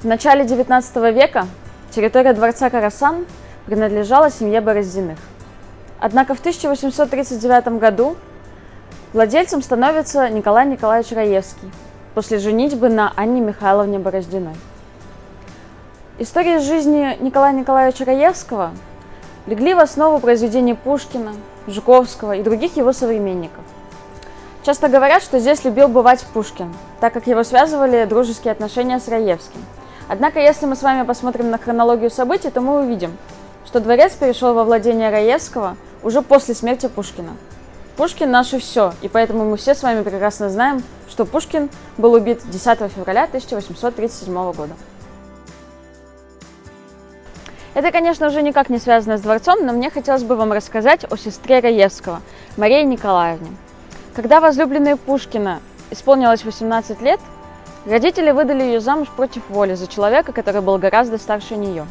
начале XIX века территория дворца Карасан принадлежала семье Бороздиных. Однако в 1839 году владельцем становится Николай Николаевич Раевский после женитьбы на Анне Михайловне Бороздиной. Истории жизни Николая Николаевича Раевского легли в основу произведений Пушкина, Жуковского и других его современников. Часто говорят, что здесь любил бывать Пушкин, так как его связывали дружеские отношения с Раевским. Однако, если мы с вами посмотрим на хронологию событий, то мы увидим, что дворец перешел во владение Раевского уже после смерти Пушкина. Пушкин – наше все, и поэтому мы все с вами прекрасно знаем, что Пушкин был убит 10 февраля 1837 года. Это, конечно, уже никак не связано с дворцом, но мне хотелось бы вам рассказать о сестре Раевского, Марии Николаевне. Когда возлюбленной Пушкина исполнилось 18 лет, родители выдали ее замуж против воли за человека, который был гораздо старше нее,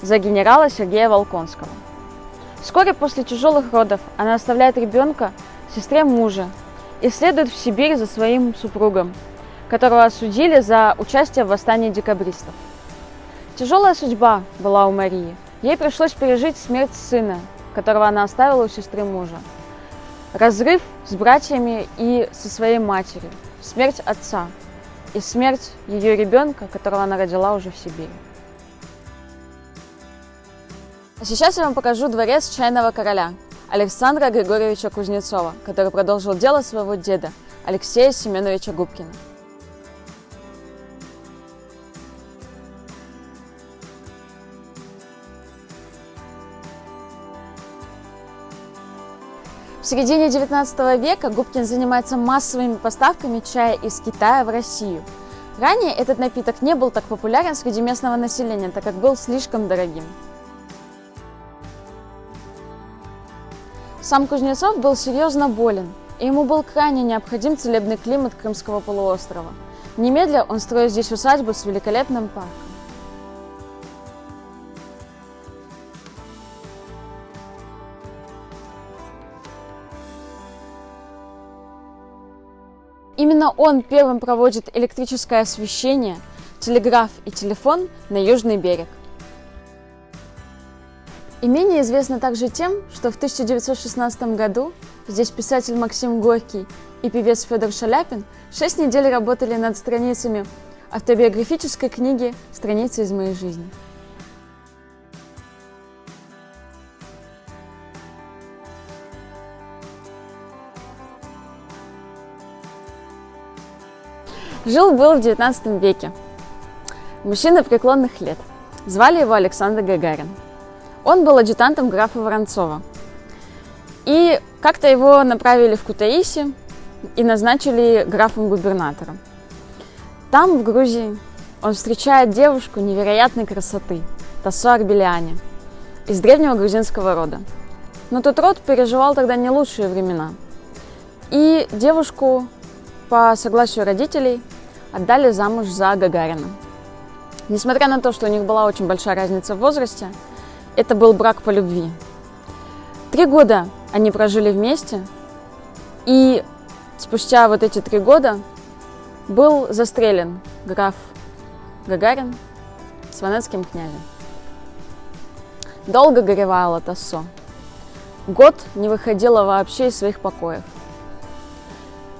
за генерала Сергея Волконского. Вскоре после тяжелых родов она оставляет ребенка сестре мужа и следует в Сибирь за своим супругом, которого осудили за участие в восстании декабристов. Тяжелая судьба была у Марии. Ей пришлось пережить смерть сына, которого она оставила у сестры мужа, разрыв с братьями и со своей матерью, смерть отца и смерть ее ребенка, которого она родила уже в Сибири. А сейчас я вам покажу дворец чайного короля Александра Григорьевича Кузнецова, который продолжил дело своего деда Алексея Семеновича Губкина. В середине XIX века Губкин занимается массовыми поставками чая из Китая в Россию. Ранее этот напиток не был так популярен среди местного населения, так как был слишком дорогим. Сам Кузнецов был серьезно болен, и ему был крайне необходим целебный климат Крымского полуострова. Немедля он строит здесь усадьбу с великолепным парком. Именно он первым проводит электрическое освещение, телеграф и телефон на Южный берег. Имение известно также тем, что в 1916 году здесь писатель Максим Горький и певец Федор Шаляпин 6 недель работали над страницами автобиографической книги «Страницы из моей жизни». Жил-был в XIX веке мужчина преклонных лет. Звали его Александр Гагарин. Он был адъютантом графа Воронцова. И как-то его направили в Кутаиси и назначили графом-губернатором. Там, в Грузии, он встречает девушку невероятной красоты, Тассо Арбеляне, из древнего грузинского рода. Но тот род переживал тогда не лучшие времена. И девушку, по согласию родителей, отдали замуж за Гагарина. Несмотря на то, что у них была очень большая разница в возрасте, это был брак по любви. 3 года они прожили вместе, и спустя вот эти 3 года был застрелен граф Гагарин сванетским князем. Долго горевала Тассо. Год не выходила вообще из своих покоев.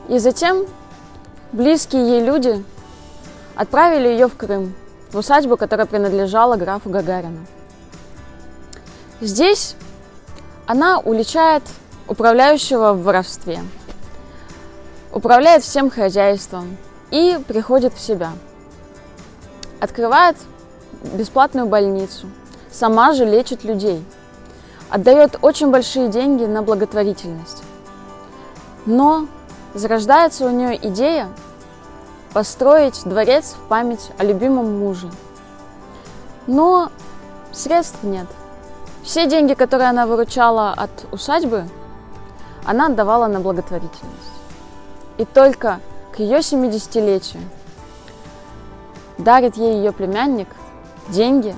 И затем близкие ей люди отправили ее в Крым, в усадьбу, которая принадлежала графу Гагарину. Здесь она уличает управляющего в воровстве, управляет всем хозяйством и приходит в себя. Открывает бесплатную больницу, сама же лечит людей, отдает очень большие деньги на благотворительность. Но зарождается у нее идея построить дворец в память о любимом муже. Но средств нет. Все деньги, которые она выручала от усадьбы, она отдавала на благотворительность. И только к ее 70-летию дарит ей ее племянник деньги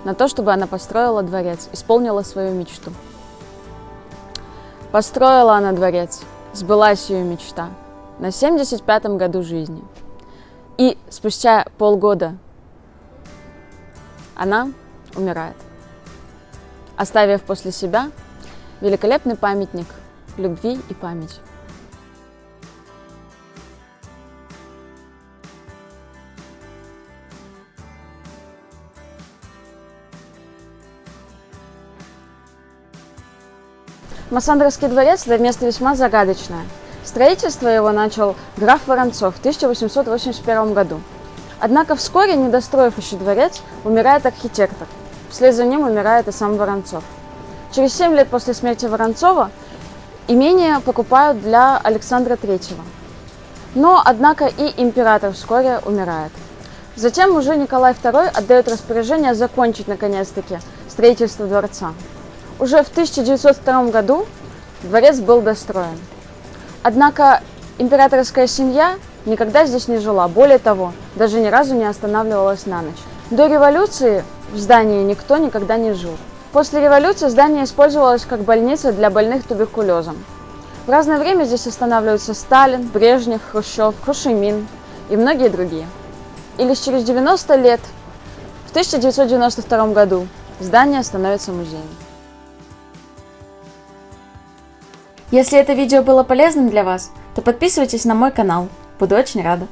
на то, чтобы она построила дворец, исполнила свою мечту. Построила она дворец, сбылась ее мечта на 75-м году жизни. И спустя полгода она умирает, оставив после себя великолепный памятник любви и памяти. Массандровский дворец – это место весьма загадочное. Строительство его начал граф Воронцов в 1881 году. Однако вскоре, не достроив еще дворец, умирает архитектор. Вслед за ним умирает и сам Воронцов. Через 7 лет после смерти Воронцова имение покупают для Александра III. Но, однако, и император вскоре умирает. Затем уже Николай II отдает распоряжение закончить, наконец-таки, строительство дворца. Уже в 1902 году дворец был достроен. Однако императорская семья никогда здесь не жила. Более того, даже ни разу не останавливалась на ночь. До революции в здании никто никогда не жил. После революции здание использовалось как больница для больных туберкулезом. В разное время здесь останавливаются Сталин, Брежнев, Хрущев, Хошимин и многие другие. И лишь через 90 лет, в 1992 году, здание становится музеем. Если это видео было полезным для вас, то подписывайтесь на мой канал. Буду очень рада.